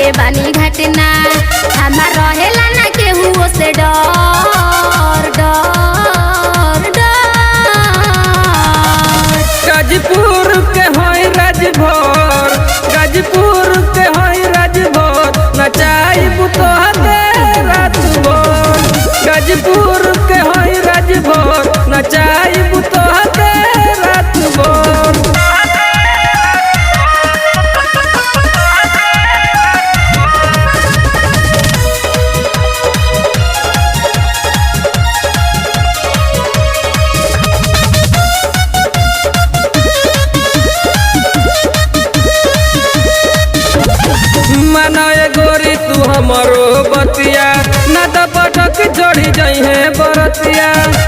के बानी घटना हमार रहेला ना केहू से डर डर डर। गाजीपुर के होई राजभर, गाजीपुर के होई राजभर, नचाइब तोहके रात भर। गाजीपुर के होई राजभर, नचाइब तोहके रात भर। गोरी तू हमारो बतिया ना तो पटक चढ़ी जाई है बरतिया।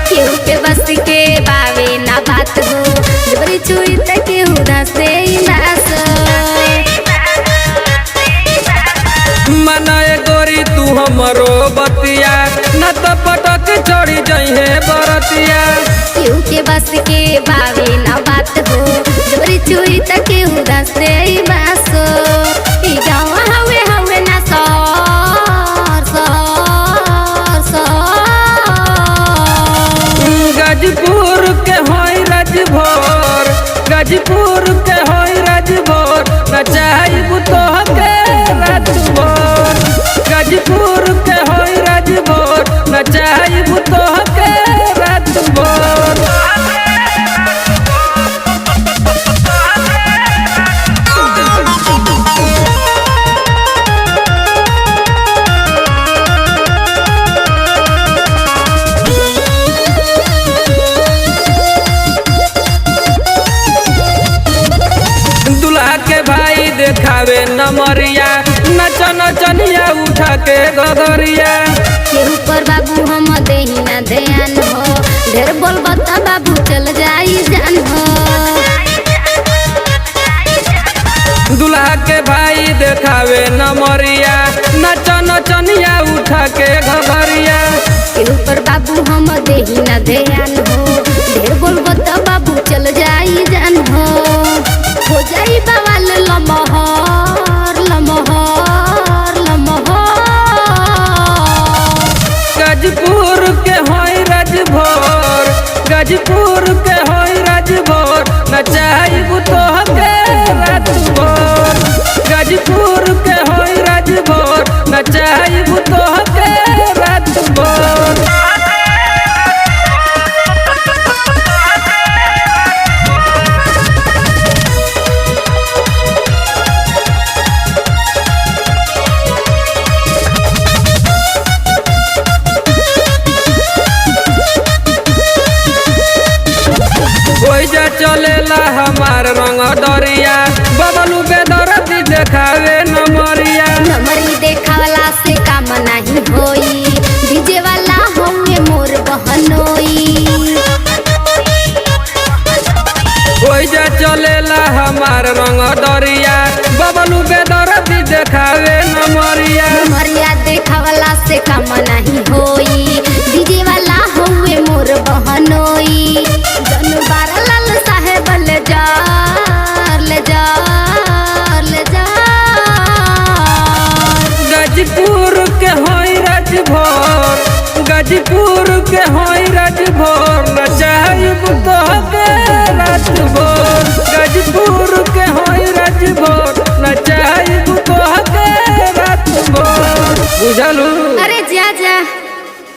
केहू के बस के बावे ना बात हो जबरी चुई त केहू धसे नास। मनाए गोरी तू हमारो बतिया ना तो पटक चढ़ी जाई है बरतिया। केहू के बस के बावे ना बात हो जबरी चुई त केहू धसे नास। ई गाँव हवे हवे ना सर सर सर। गाजीपुर के होई राजभर, गाजीपुर के होई राजभर, नचाइब तोहके रात भर। गाजीपुर के होई राजभर, नचाइब तोहके रात भर। देखावे नमरिया नच नचनिया उठा के गगरिया। केहू पर बाबू हम देही ना ध्यान हो ढेर बोल बता बाबू चल जाई जान हो। दुल्हा के भाई देखावे नमरिया नच नचनिया उठा के गगरिया। केहू पर बाबू हम देही ना ध्यान हो ढेर बोल बता बाबू चल जाई जान हो। हो जाई बवाल लमहर लमहर लमहर। गाजीपुर के होई राजभर, गाजीपुर के होई राजभर, नचाइब तोहके रात भर। गाजीपुर के होई राजभर, नचाइब तोहके रात भर। चलेला हमार रंग दरिया बबलू बेदरती देखावे नमरिया। नमरी देखावला से काम नहीं होई डीजे वाला होंगे मोर बहनोई। ओइजा चलेला हमार रंग दरिया बबलू बेदरती देखावे नमरिया। नमरिया देखावला से काम नहीं होई डीजे वाला होंगे मोर बहनोई। जनबार लाल साहेब ले जार ले जार ले जार। गाजीपुर के होई राजभर, गाजीपुर के होई